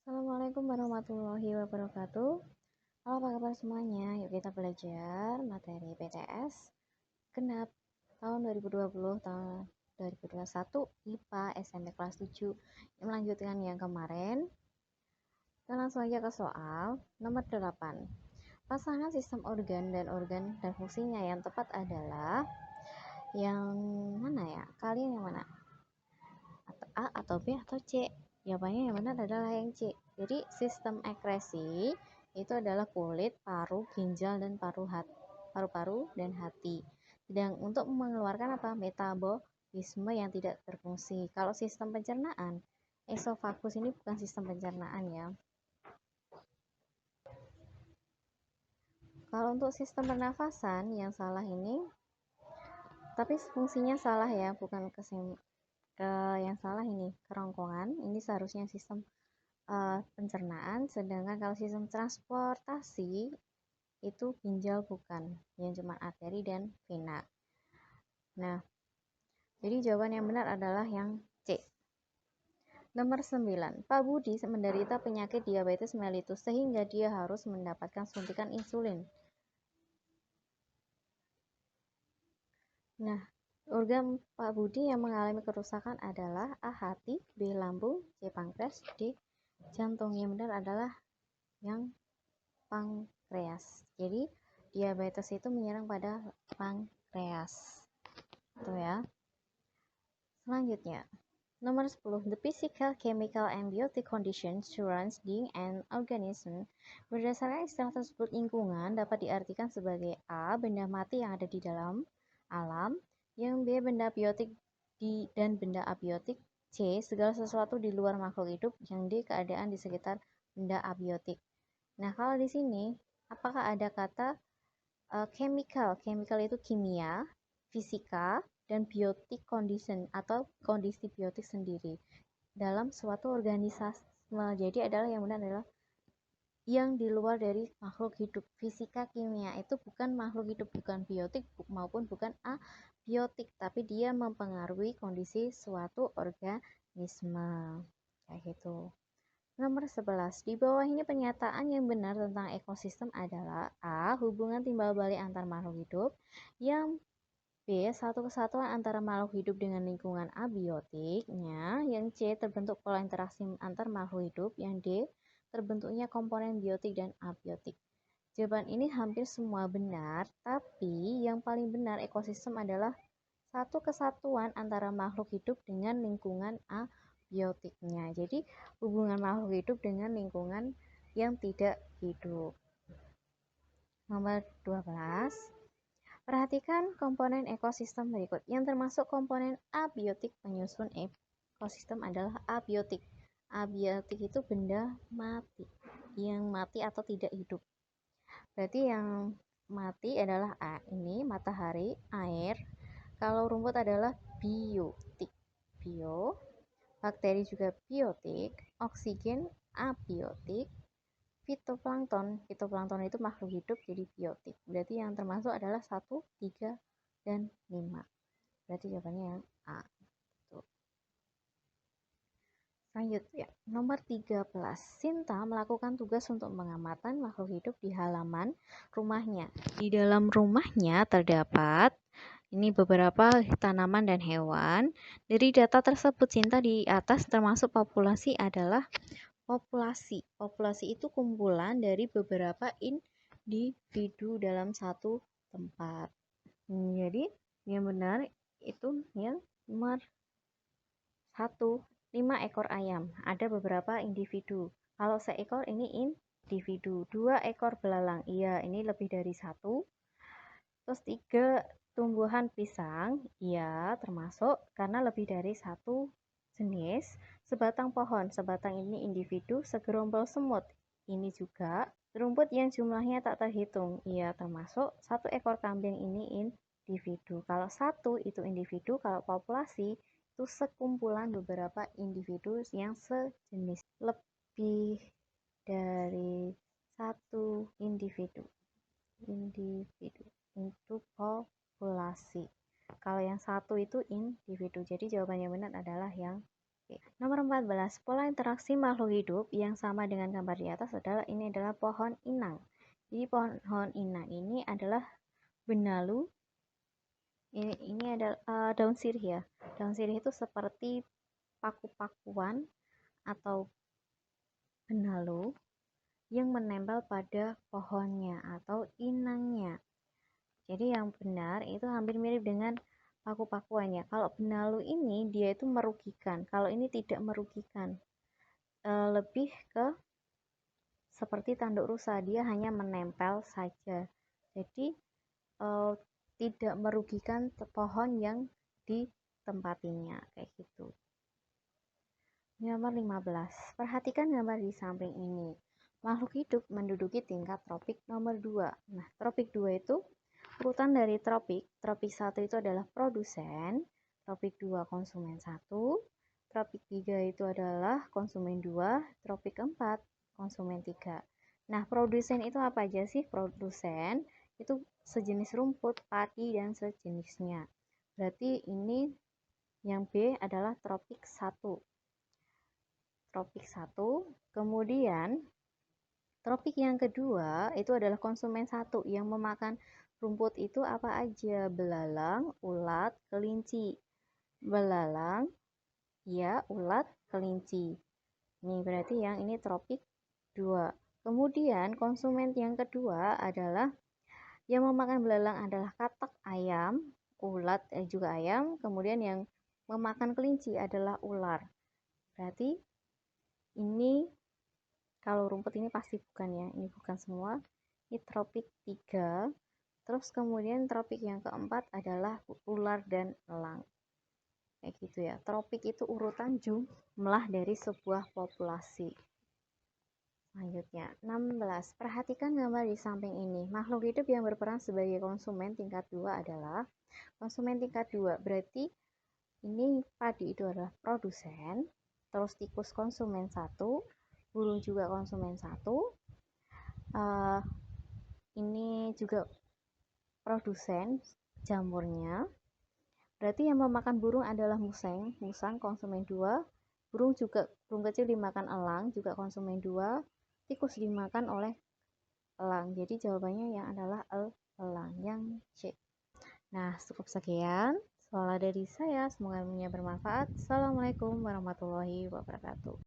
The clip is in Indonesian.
Assalamualaikum warahmatullahi wabarakatuh. Halo, apa kabar semuanya? Yuk kita belajar materi PTS genap tahun 2020 tahun 2021 IPA SMP kelas 7 yang melanjutkan yang kemarin. Kita langsung aja ke soal nomor 8. Pasangan sistem organ dan fungsinya yang tepat adalah yang mana ya? Kalian yang mana? Atau A atau B atau C? Jawabannya yang benar adalah yang C. Jadi sistem ekskresi itu adalah kulit, paru, ginjal, dan paru-paru dan hati. Sedang untuk mengeluarkan apa? Metabolisme yang tidak berfungsi. Kalau sistem pencernaan, esofagus ini bukan sistem pencernaan ya. Kalau untuk sistem pernafasan yang salah ini, tapi fungsinya salah ya, bukan yang salah ini kerongkongan. Ini seharusnya sistem pencernaan, sedangkan kalau sistem transportasi itu ginjal bukan, yang cuma arteri dan vena. Nah, jadi jawaban yang benar adalah yang C. Nomor 9. Pak Budi menderita penyakit diabetes mellitus sehingga dia harus mendapatkan suntikan insulin. Nah, organ Pak Budi yang mengalami kerusakan adalah A. Hati, B. Lambung, C. Pankreas, D. Jantung. Yang benar adalah yang pankreas. Jadi diabetes itu menyerang pada pankreas. Itu ya. Selanjutnya, nomor 10. The physical, chemical, and biotic conditions surrounding an organism. Berdasarkan istilah tersebut, lingkungan dapat diartikan sebagai A. Benda mati yang ada di dalam alam. Yang B. Benda biotik dan benda abiotik. C. Segala sesuatu di luar makhluk hidup. Yang D. Keadaan di sekitar benda abiotik. Nah, kalau di sini, apakah ada kata chemical? Chemical itu kimia, fisika, dan biotic condition atau kondisi biotik sendiri dalam suatu organisasi. Jadi adalah yang benar adalah yang di luar dari makhluk hidup. Fisika, kimia itu bukan makhluk hidup, bukan biotik maupun bukan abiotik, tapi dia mempengaruhi kondisi suatu organisme. Kayak gitu. Nomor 11. Di bawah ini pernyataan yang benar tentang ekosistem adalah A. Hubungan timbal balik antar makhluk hidup. Yang B. Satu kesatuan antara makhluk hidup dengan lingkungan abiotiknya. Yang C. Terbentuk pola interaksi antar makhluk hidup. Yang D. Terbentuknya komponen biotik dan abiotik. Jawaban ini hampir semua benar, tapi yang paling benar ekosistem adalah satu kesatuan antara makhluk hidup dengan lingkungan abiotiknya. Jadi hubungan makhluk hidup dengan lingkungan yang tidak hidup. Nomor 12. Perhatikan komponen ekosistem berikut. Yang termasuk komponen abiotik penyusun ekosistem adalah abiotik. Abiotik itu benda mati, yang mati atau tidak hidup. Berarti yang mati adalah A, ini matahari, air. Kalau rumput adalah biotik. Bio, bakteri juga biotik, oksigen abiotik, fitoplankton itu makhluk hidup jadi biotik. Berarti yang termasuk adalah 1, 3, dan 5. Berarti jawabannya yang A. Selanjutnya, nomor 13. Sinta melakukan tugas untuk mengamatan makhluk hidup di halaman rumahnya. Di dalam rumahnya terdapat ini beberapa tanaman dan hewan. Dari data tersebut, Sinta di atas termasuk populasi adalah populasi. Populasi itu kumpulan dari beberapa individu dalam satu tempat. Jadi yang benar itu yang nomor 1. 5 ekor ayam. Ada beberapa individu. Kalau seekor ini individu. 2 ekor belalang. Iya, ini lebih dari 1. Terus 3 tumbuhan pisang. Iya, termasuk karena lebih dari 1 jenis. Sebatang pohon. Sebatang ini individu. Segerombol semut. Ini juga. Rumput yang jumlahnya tak terhitung. Iya, termasuk. 1 ekor kambing ini individu. Kalau 1 itu individu. Kalau populasi itu sekumpulan beberapa individu yang sejenis. Lebih dari 1 individu itu populasi. Kalau yang 1 itu individu. Jadi jawaban yang benar adalah yang Oke. Nomor 14, pola interaksi makhluk hidup yang sama dengan gambar di atas adalah ini adalah pohon inang. Jadi pohon inang ini adalah benalu. Ini adalah daun sirih ya. Daun sirih itu seperti paku-pakuan atau benalu yang menempel pada pohonnya atau inangnya. Jadi yang benar itu hampir mirip dengan paku-pakuannya. Kalau benalu ini dia itu merugikan. Kalau ini tidak merugikan. Lebih ke seperti tanduk rusa, dia hanya menempel saja. Jadi tidak merugikan pohon yang ditempatinya kayak gitu. Nomor 15. Perhatikan gambar di samping ini. Makhluk hidup menduduki tingkat tropik nomor 2. Nah, tropik 2 itu urutan dari tropik. Tropik 1 itu adalah produsen, tropik 2 konsumen 1, tropik 3 itu adalah konsumen 2, tropik 4 konsumen 3. Nah, produsen itu apa aja sih? Produsen itu sejenis rumput, padi, dan sejenisnya. Berarti ini yang B adalah tropik 1. Tropik 1, kemudian tropik yang kedua itu adalah konsumen 1 yang memakan rumput itu apa aja? Belalang, ulat, kelinci. Belalang, ya, ulat, kelinci. Nih, berarti yang ini tropik 2. Kemudian konsumen yang kedua adalah yang memakan belalang adalah katak ayam, ulat juga ayam, kemudian yang memakan kelinci adalah ular. Berarti ini kalau rumput ini pasti bukan ya, ini bukan semua. Ini tropik 3. Terus kemudian tropik yang keempat adalah ular dan elang. Kayak gitu ya. Tropik itu urutan jumlah dari sebuah populasi. Selanjutnya, 16. Perhatikan gambar di samping ini. Makhluk hidup yang berperan sebagai konsumen tingkat 2 adalah konsumen tingkat 2. Berarti ini padi itu adalah produsen, terus tikus konsumen 1, burung juga konsumen 1. Ini juga produsen jamurnya. Berarti yang memakan burung adalah musang konsumen 2. Burung kecil dimakan elang, juga konsumen 2. Tikus dimakan oleh elang. Jadi jawabannya yang adalah elang, yang C. Nah, cukup sekian soal dari saya. Semoga ilmunya bermanfaat. Assalamualaikum warahmatullahi wabarakatuh.